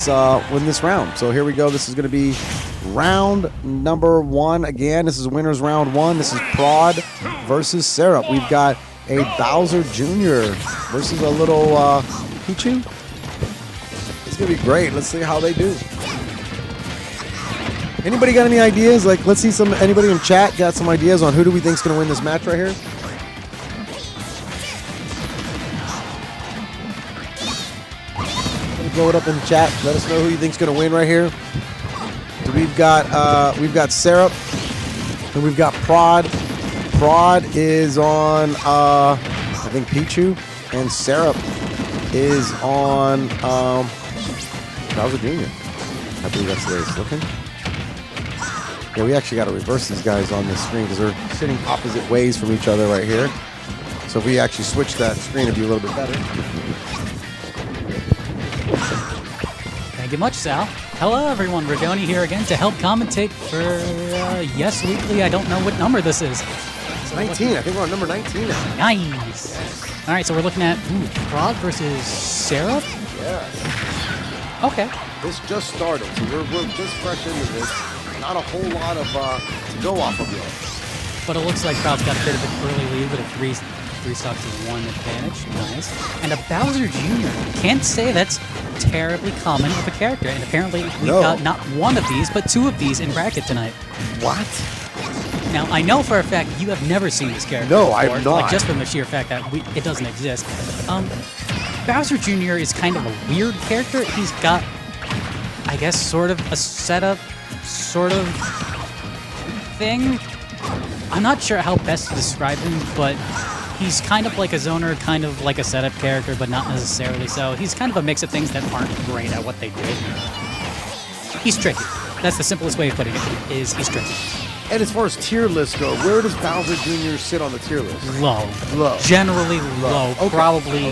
let's win this round. So here we go. This is going to be round number 1. Again, this is winners round 1. This is Prod versus Sairup. We've got a Bowser Jr. versus a little Pichu. It's going to be great. Let's see how they do. Anybody got any ideas? Like, let's see anybody in chat got some ideas on who do we think is going to win this match right here? Blow it up in the chat. Let us know who you think's going to win right here. So we've got Sairup and we've got Prod. Prod is on I think Pichu, and Sairup is on Bowser Jr. I believe that's the way it's looking. Yeah, we actually got to reverse these guys on this screen because they're sitting opposite ways from each other right here. So if we actually switch that screen, it'd be a little bit better. Thank you much, Sal. Hello, everyone. Radoni here again to help commentate for Yes Weekly. I don't know what number this is. So 19. I think we're on number 19 now. Nice. All right, so we're looking at Prod versus Sairup? Yes. Okay. This just started, so we're just fresh into this. Not a whole lot of to go off of yet. But it looks like Prod's got a bit of an early lead with a three stocks to 1 advantage. Nice. And a Bowser Jr. Can't say that's terribly common of a character. And apparently we've got not one of these, but 2 of these in bracket tonight. What? Now, I know for a fact you have never seen this character No, before, I have not. Like, just from the sheer fact that it doesn't exist. Bowser Jr. is kind of a weird character. He's got, I guess, sort of a setup, sort of thing. I'm not sure how best to describe him, but he's kind of like a zoner, kind of like a setup character, but not necessarily so. He's kind of a mix of things that aren't great at what they do. He's tricky. That's the simplest way of putting it, is he's tricky. And as far as tier lists go, where does Bowser Jr. sit on the tier list? Low. Low. Now low. Okay. Probably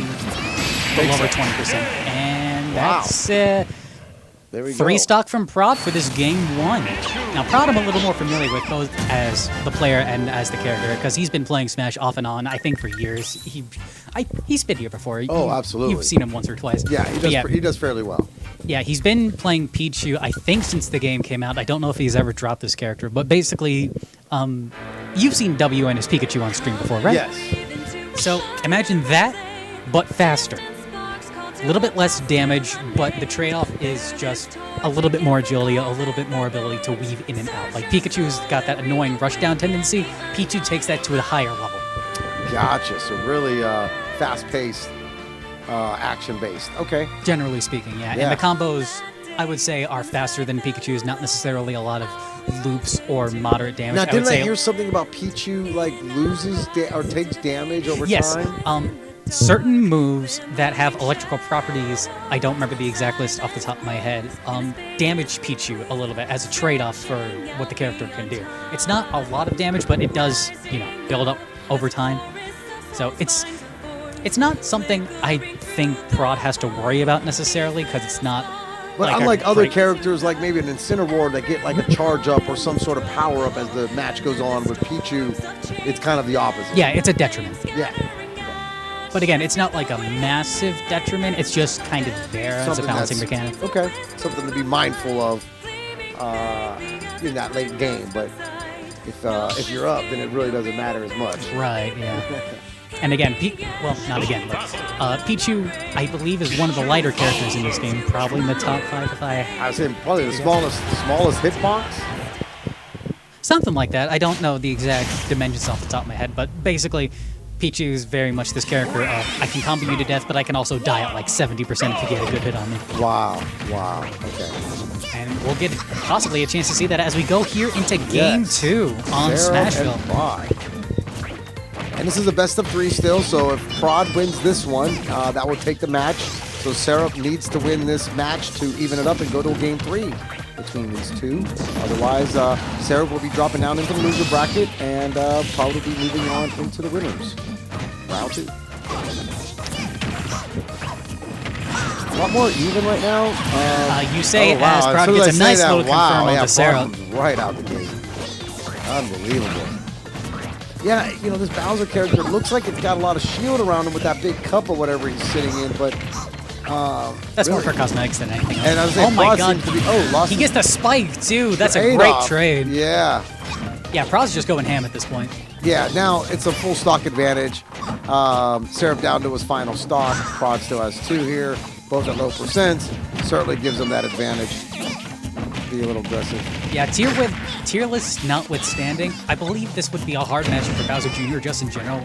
Okay. below 20%. And Wow. that's There we 3 go. stock from Prod for this game 1. Now, Prod I'm a little more familiar with, both as the player and as the character, because he's been playing Smash off and on, I think, for years. He's been here before. Oh, absolutely. You've seen him once or twice. Yeah, he does fairly well. Yeah, he's been playing Pichu, I think, since the game came out. I don't know if he's ever dropped this character, but basically, you've seen WN as Pikachu on stream before, right? Yes. So imagine that, but faster. A little bit less damage, but the trade-off is just a little bit more agility, a little bit more ability to weave in and out. Like, Pikachu's got that annoying rushdown tendency. Pichu takes that to a higher level. Gotcha. So really fast-paced, action-based. Okay. Generally speaking, yeah. Yeah. And the combos, I would say, are faster than Pikachu's, not necessarily a lot of loops or moderate damage. Now, didn't I say hear something about Pichu, like, loses or takes damage over yes. time? Certain moves that have electrical properties, I don't remember the exact list off the top of my head, damage Pichu a little bit as a trade-off for what the character can do. It's not a lot of damage, but it does, build up over time. So it's not something I think Prod has to worry about necessarily, because it's not. But like unlike other characters, like maybe an Incineroar that get like a charge up or some sort of power up as the match goes on, with Pichu, it's kind of the opposite. Yeah, it's a detriment. Yeah. But again, it's not like a massive detriment. It's just kind of there as a balancing mechanic. Okay. Something to be mindful of in that late game. But if you're up, then it really doesn't matter as much. Right, yeah. And again, not again, but Pichu, I believe, is one of the lighter characters in this game. Probably in the top 5 if I was saying probably the smallest hitbox. Something like that. I don't know the exact dimensions off the top of my head, but basically, Pichu is very much this character of, I can combo you to death, but I can also die at like 70% if you get a good hit on me. Wow. Okay. And we'll get possibly a chance to see that as we go here into Game 2 on Smashville. And this is a best of 3 still, so if Prod wins this one, that will take the match. So Sairup needs to win this match to even it up and go to a Game 3 between these two. Otherwise, Sairup will be dropping down into the loser bracket and probably be moving on into the winners. Round 2. A lot more even right now. You say as Prod gets a nice little confirm on the Sairup. Right out the gate. Unbelievable. Yeah, this Bowser character looks like it's got a lot of shield around him with that big cup or whatever he's sitting in, but That's more really. for cosmetics than anything else. And I was oh saying, my Prod god. seems to be, lost He his gets the spike too. That's a trade great off. trade. Yeah. Yeah, Prod's just going ham at this point. Yeah, now it's a full stock advantage. Sairup down to his final stock. Prod still has 2 here. Both at low percents. Certainly gives him that advantage. Be a little aggressive. Yeah, tier list notwithstanding, I believe this would be a hard matchup for Bowser Jr. just in general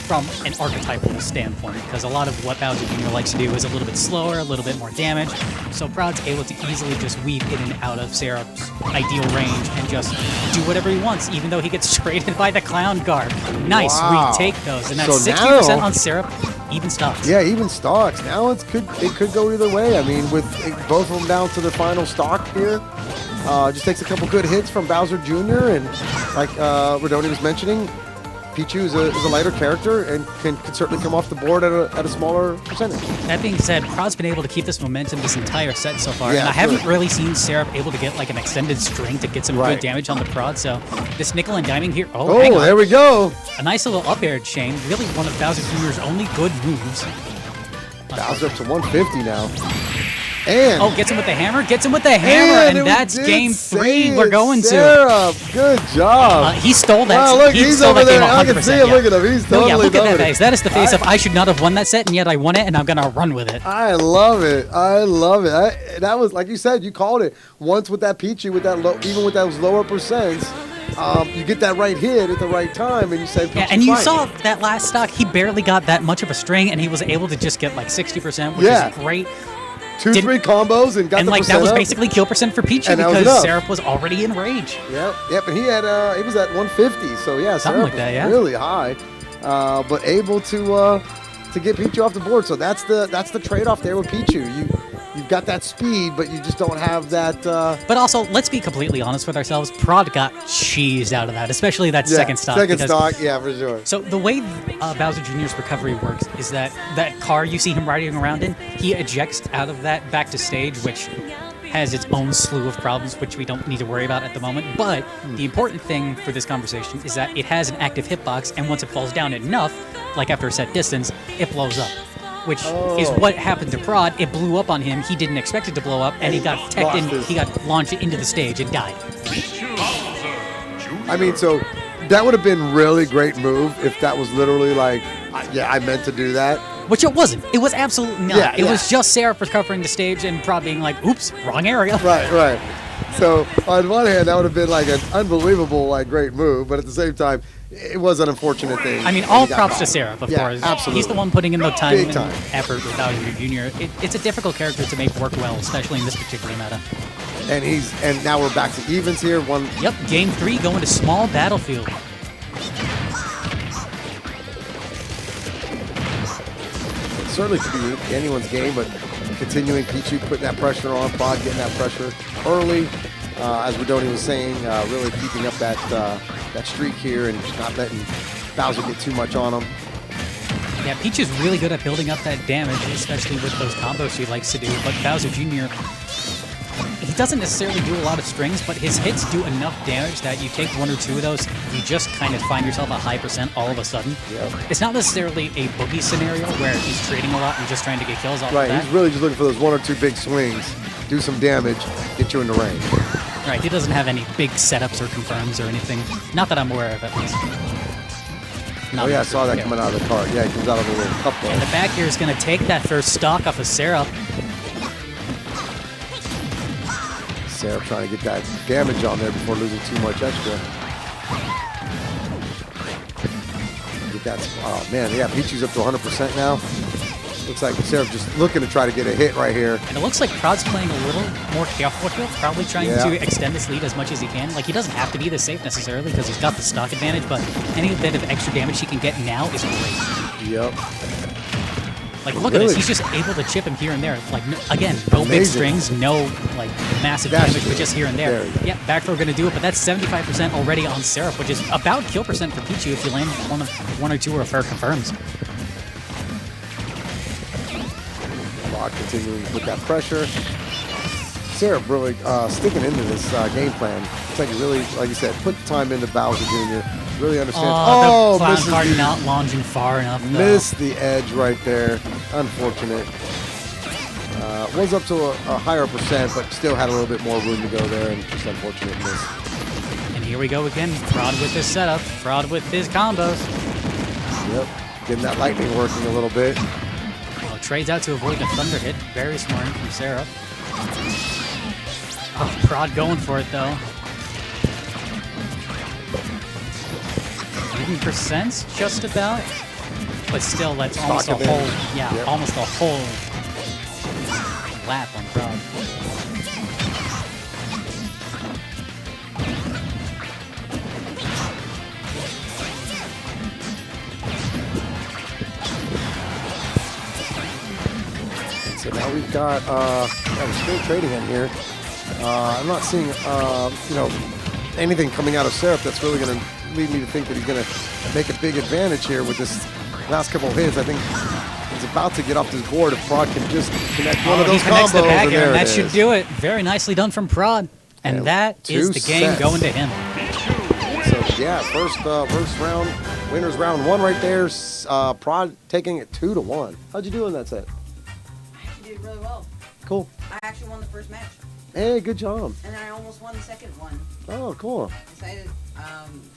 from an archetypal standpoint, because a lot of what Bowser Jr. likes to do is a little bit slower, a little bit more damage, so Prod's able to easily just weave in and out of Sairup's ideal range and just do whatever he wants, even though he gets traded by the Clown Guard. Nice, Wow. we take those, and that's So 60% now- on Sairup, even stocks. Yeah, even stocks. Now it could go either way. I mean, with both of them down to their final stock here, just takes a couple good hits from Bowser Jr. and like Redoni was mentioning, Pichu is a lighter character and can certainly come off the board at a smaller percentage. That being said, Prod's been able to keep this momentum this entire set so far, Yeah, and I haven't sure. really seen Sairup able to get like an extended string to get some Right. good damage on the Prod, so this nickel and diming here, hang Oh, on. there we go. A nice little up air chain, really one of Bowser Jr.'s only good moves. Bowser up to 150 now. And Oh, gets him with the hammer, and it that's did game say 3 it, we're going to. Sairup, good job. He stole that. Wow, look, he he's stole over that game there. I can 100%, see him. yeah. Look at him. He's No, totally yeah, look at that loving it. face. That is the face of I should not have won that set, and yet I won it, and I'm gonna run with it. I love it. I love it. That was, like you said, you called it. Once with that Pichu, with that low, even with those lower percents, you get that right hit at the right time, and you say, Yeah, Pichu's and you fine. saw that last stock, he barely got that much of a string, and he was able to just get like 60%, which Yeah. is great. 2-3 combos and got And the like that percent was up. basically kill percent for Pichu And that was because enough. Sairup was already in rage. Yep, and he was at 150, so yeah, Something Sairup like that, was yeah. really high, but able to get Pichu off the board. So that's the trade-off there with Pichu. You've got that speed, but you just don't have that. But also, let's be completely honest with ourselves. Prod got cheesed out of that, especially that second stock. Second because- stock, yeah, for sure. So the way Bowser Jr.'s recovery works is that car you see him riding around in, he ejects out of that back to stage, which has its own slew of problems, which we don't need to worry about at the moment. But the important thing for this conversation is that it has an active hitbox, and once it falls down enough, like after a set distance, it blows up. Which is what happened to Prod. It blew up on him. He didn't expect it to blow up, and he got teched in. He got launched into the stage and died. I mean, so that would have been really great move if that was literally like, yeah, I meant to do that. Which it wasn't. It was absolutely not. Yeah, it was just Sairup recovering the stage and Prod being like, "Oops, wrong area." Right. So on one hand, that would have been like an unbelievable, like great move, but at the same time, it was an unfortunate thing. I mean, and all he got props to caught. Sairup, of Yeah, course. absolutely. He's the one putting in the time Big and time. effort with Bowser Jr. It's a difficult character to make work well, especially in this particular meta. And now we're back to evens here. Yep, game 3 going to small battlefield. Certainly could be anyone's game, but continuing Pichu putting that pressure on, Prod getting that pressure early. As Redoni was saying, really keeping up that streak here and not letting Bowser get too much on him. Yeah, Peach is really good at building up that damage, especially with those combos he likes to do. But Bowser Jr., he doesn't necessarily do a lot of strings, but his hits do enough damage that you take 1 or 2 of those, you just kind of find yourself a high percent all of a sudden. Yep. It's not necessarily a boogie scenario where he's trading a lot and just trying to get kills off Right, of that. he's really just looking for those 1 or 2 big swings, do some damage, get you in the range. Right, he doesn't have any big setups or confirms or anything. Not that I'm aware of, at least. Oh yeah, I saw that coming out of the cart. Yeah, he comes out of a little cup And though. the back here is going to take that first stock off of Sairup. Sairup trying to get that damage on there before losing too much extra. Get that. Oh man, yeah, Pichu's up to 100% now. Looks like Sairup just looking to try to get a hit right here. And it looks like Prod's playing a little more careful here, probably trying Yeah. to extend this lead as much as he can. Like, he doesn't have to be this safe necessarily because he's got the stock advantage, but any bit of extra damage he can get now is great. Yep. Like, look at Really? this. He's just able to chip him here and there. Like, again, no big Amazing. strings, no, like, massive That's damage, but just here and there. There you go. Yeah, back throw going to do it, but that's 75% already on Sairup, which is about kill percent for Pichu if you land one or two or fair confirms. Prod continuing to put that pressure. Sairup really sticking into this game plan. It's like he really, like you said, put the time into Bowser Jr. Really understands. Oh, the clown misses card the- not launching far enough, though. Missed the edge right there. Unfortunate. was up to a higher percent, but still had a little bit more room to go there, and just unfortunate miss. And here we go again. Prod with his setup. Prod with his combos. Yep, getting that lightning working a little bit. Oh, trades out to avoid the thunder hit. Very smart from Sairup. Oh, Prod going for it though. Even percents, just about. But still, that's almost a Stock whole, advantage. yeah, Yep. almost a whole lap on Prod. So now we've got, we're still trading in here. I'm not seeing, anything coming out of Sairup that's really going to lead me to think that he's going to make a big advantage here with this last couple of hits. I think he's about to get off this board if Prod can just connect one of He those connects the combos, back and air, there and that it should is. do it. Very nicely done from Prod. And And that is 2 the game sets. going to him. So yeah, first round, winners round 1 right there. Prod taking it 2-1. How'd you do in that set? I actually did really well. Cool. I actually won the first match, Hey, good job. and then I almost won the second one. Oh, cool. Decided